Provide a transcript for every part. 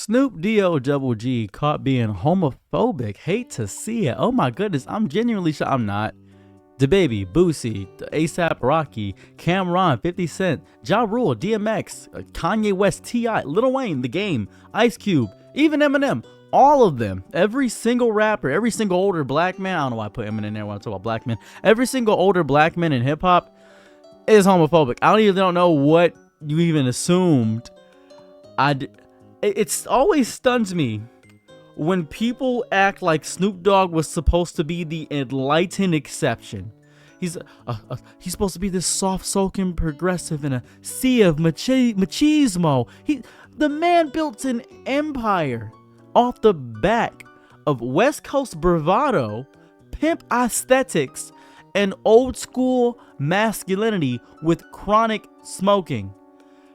Snoop D-O-double-G caught being homophobic. Hate to see it. Oh my goodness, I'm genuinely shocked. I'm not. DaBaby, Boosie, ASAP Rocky, Cameron, 50 Cent, Ja Rule, DMX, Kanye West, T.I., Lil Wayne, The Game, Ice Cube, even Eminem. All of them, every single rapper, every single older black man. I don't know why I put Eminem in there when I talk about black men. Every single older black man in hip hop is homophobic. I don't know what you even assumed. It always stuns me when people act like Snoop Dogg was supposed to be the enlightened exception. He's supposed to be this soft-soaking progressive in a sea of machismo. The man built an empire off the back of West Coast bravado, pimp aesthetics, and old school masculinity with chronic smoking.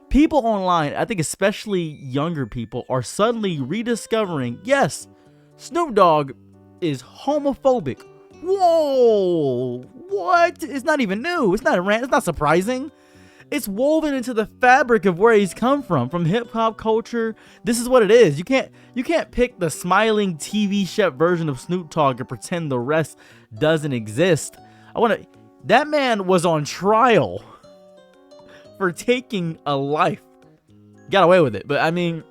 People online, I think especially younger people, are suddenly rediscovering, yes, Snoop Dogg is homophobic. Whoa, what? It's not even new. It's not surprising. It's woven into the fabric of where he's come from hip hop culture. This is what it is. You can't pick the smiling TV chef version of Snoop Dogg and pretend the rest doesn't exist. That man was on trial for taking a life. Got away with it. But I mean,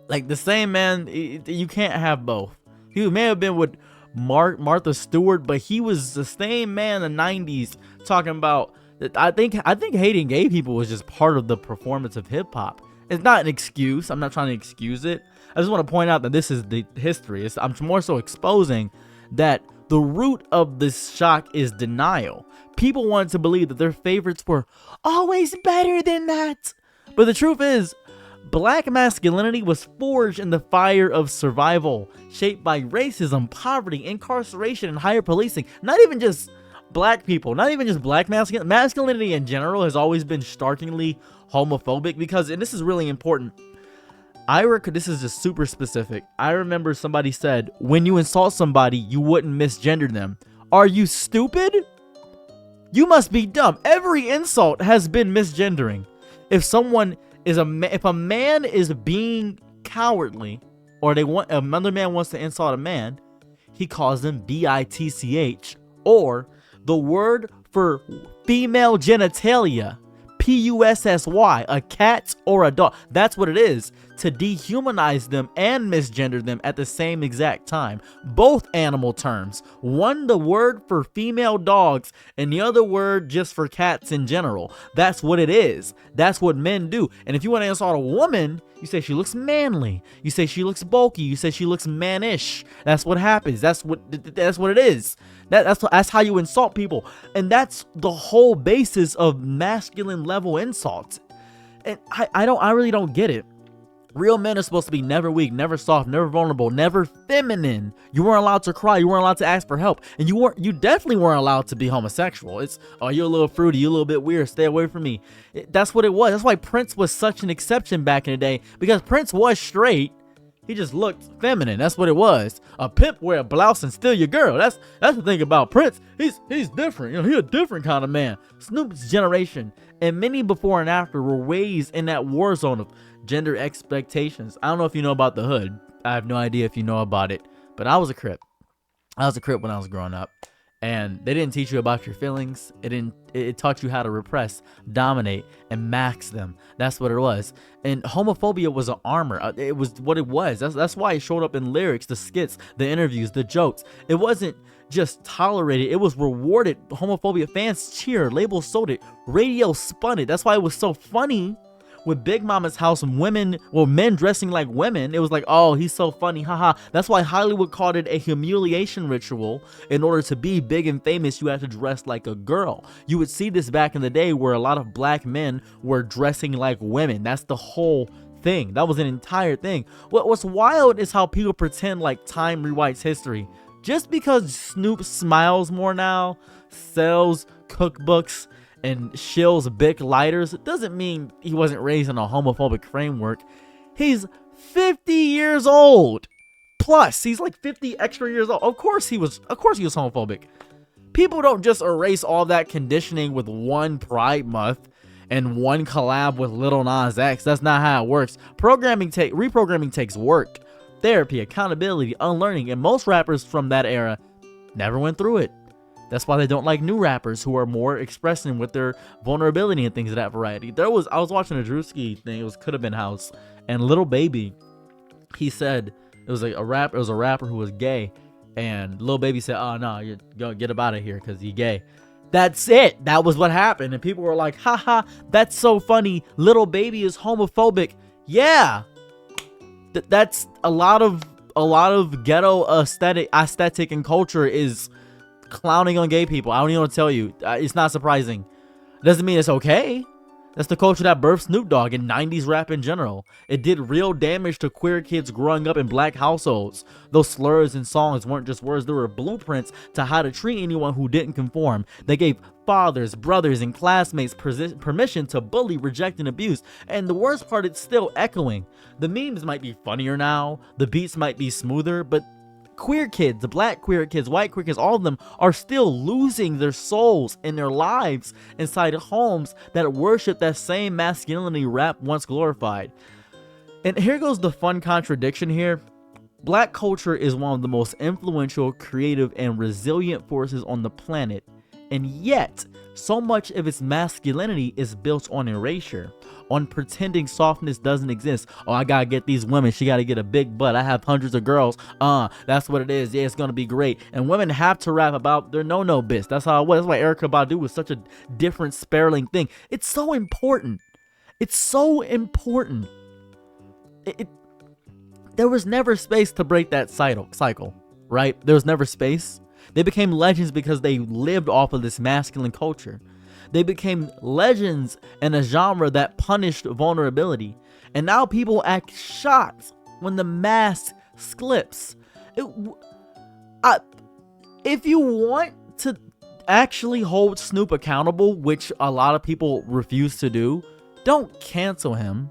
like, the same man, you can't have both. He may have been with Martha Stewart, but he was the same man in the 90s talking about that. I think hating gay people was just part of the performance of hip hop. It's not an excuse. I'm not trying to excuse it. I just want to point out that this is the history. I'm more so exposing that the root of this shock is denial. People wanted to believe that their favorites were always better than that. But the truth is, black masculinity was forged in the fire of survival, shaped by racism, poverty, incarceration, and higher policing. Not even just black people, not even just black masculinity in general has always been starkly homophobic because, and this is really important, this is just super specific. I remember somebody said, when you insult somebody, you wouldn't misgender them. Are you stupid? You must be dumb. Every insult has been misgendering. If a man is being cowardly, or another man wants to insult a man, he calls them bitch, or the word for female genitalia, pussy, a cat or a dog. That's what it is, to dehumanize them and misgender them at the same exact time. Both animal terms. One the word for female dogs and the other word just for cats in general. That's what it is. That's what men do. And if you want to insult a woman, you say she looks manly. You say she looks bulky. You say she looks mannish. That's what happens. That's what it is. That's how you insult people. And that's the whole basis of masculine level insults. And I really don't get it. Real men are supposed to be never weak, never soft, never vulnerable, never feminine. You weren't allowed to cry. You weren't allowed to ask for help. And you definitely weren't allowed to be homosexual. It's, oh, you're a little fruity, you're a little bit weird, stay away from me. That's what it was. That's why Prince was such an exception back in the day, because Prince was straight. He just looked feminine. That's what it was. A pimp wear a blouse and steal your girl. That's the thing about Prince. He's different. He's a different kind of man. Snoop's generation and many before and after were raised in that war zone of gender expectations. I don't know if you know about the hood. I have no idea if you know about it, but I was a Crip. I was a Crip when I was growing up, and they didn't teach you about your feelings. It taught you how to repress, dominate, and max them. That's what it was. And homophobia was an armor. It was what it was. That's why it showed up in lyrics, the skits, the interviews, the jokes. It wasn't just tolerated, it was rewarded. Homophobia fans cheered, labels sold it, radio spun it. That's why it was so funny with Big Mama's House and men dressing like women. It was like, oh, he's so funny, haha. That's why Hollywood called it a humiliation ritual. In order to be big and famous, you had to dress like a girl. You would see this back in the day where a lot of black men were dressing like women. That's the whole thing. That was an entire thing. What's wild is how people pretend like time rewrites history. Just because Snoop smiles more now, sells cookbooks, and shills Bic lighters, it doesn't mean he wasn't raised in a homophobic framework. He's 50 years old. Plus, he's like 50 extra years old. Of course he was homophobic. People don't just erase all that conditioning with one Pride Month and one collab with Lil Nas X. That's not how it works. Reprogramming takes work, therapy, accountability, unlearning, and most rappers from that era never went through it. That's why they don't like new rappers who are more expressing with their vulnerability and things of that variety. I was watching a Drewski thing. It was Could Have Been House, and Lil Baby, he said it was like a rapper who was gay, and Lil Baby said, "Oh no, you go get him out of here because he's gay." That's it. That was what happened, and people were like, "Haha, that's so funny. Lil Baby is homophobic." Yeah, that's a lot of ghetto aesthetic and culture is clowning on gay people. I don't even want to tell you. It's not surprising. Doesn't mean it's okay. That's the culture that birthed Snoop Dogg and 90s rap in general. It did real damage to queer kids growing up in black households. Those slurs and songs weren't just words, they were blueprints to how to treat anyone who didn't conform. They gave fathers, brothers, and classmates permission to bully, reject, and abuse. And the worst part, it's still echoing. The memes might be funnier now, the beats might be smoother, but queer kids, the black queer kids, white queer kids, all of them are still losing their souls and their lives inside homes that worship that same masculinity rap once glorified. And here goes the fun contradiction here. Black culture is one of the most influential, creative, and resilient forces on the planet, and yet so much of its masculinity is built on erasure, on pretending softness doesn't exist. Oh, I gotta get these women, she gotta get a big butt, I have hundreds of girls, that's what it is, yeah, it's gonna be great. And women have to rap about their no bits. That's how it was. That's why Erykah Badu was such a different spiraling thing. It's so important. It's so important. There was never space to break that cycle, right? There was never space. They became legends because they lived off of this masculine culture. They became legends in a genre that punished vulnerability. And now people act shocked when the mask slips. If you want to actually hold Snoop accountable, which a lot of people refuse to do, don't cancel him.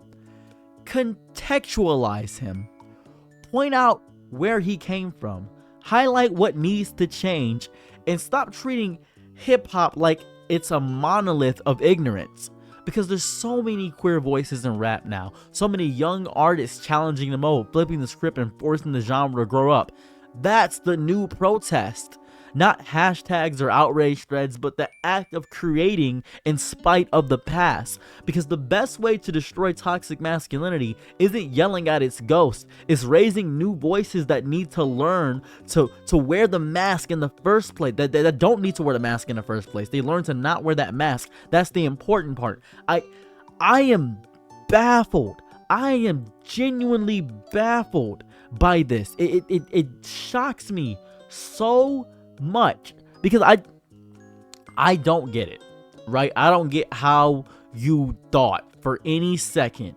Contextualize him. Point out where he came from. Highlight what needs to change, and stop treating hip-hop like it's a monolith of ignorance. Because there's so many queer voices in rap now. So many young artists challenging the mode, flipping the script, and forcing the genre to grow up. That's the new protest. Not hashtags or outrage threads, but the act of creating in spite of the past. Because the best way to destroy toxic masculinity isn't yelling at its ghost. It's raising new voices that need to learn to wear the mask in the first place. That don't need to wear the mask in the first place. They learn to not wear that mask. That's the important part. I am baffled. I am genuinely baffled by this. It shocks me so much because I don't get it, right? I don't get how you thought for any second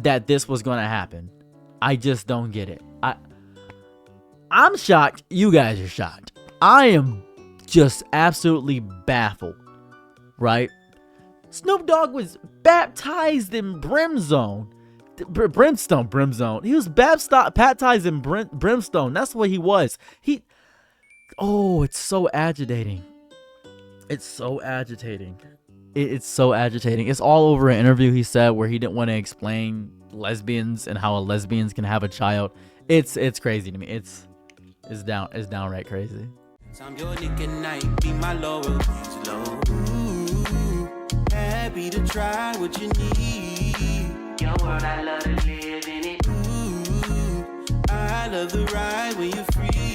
that this was going to happen. I just don't get it. I'm shocked. You guys are shocked. I am just absolutely baffled, right? Snoop Dogg was baptized in brimstone. He was baptized in brimstone. That's what he was. Oh, it's so agitating. It's so agitating. It's so agitating. It's all over an interview he said where he didn't want to explain lesbians and how lesbians can have a child. It's crazy to me. It's downright crazy. I'm your nigga night, be my Laurel, happy to try what you need. Your world, I love to live in it. I love the ride when you're free.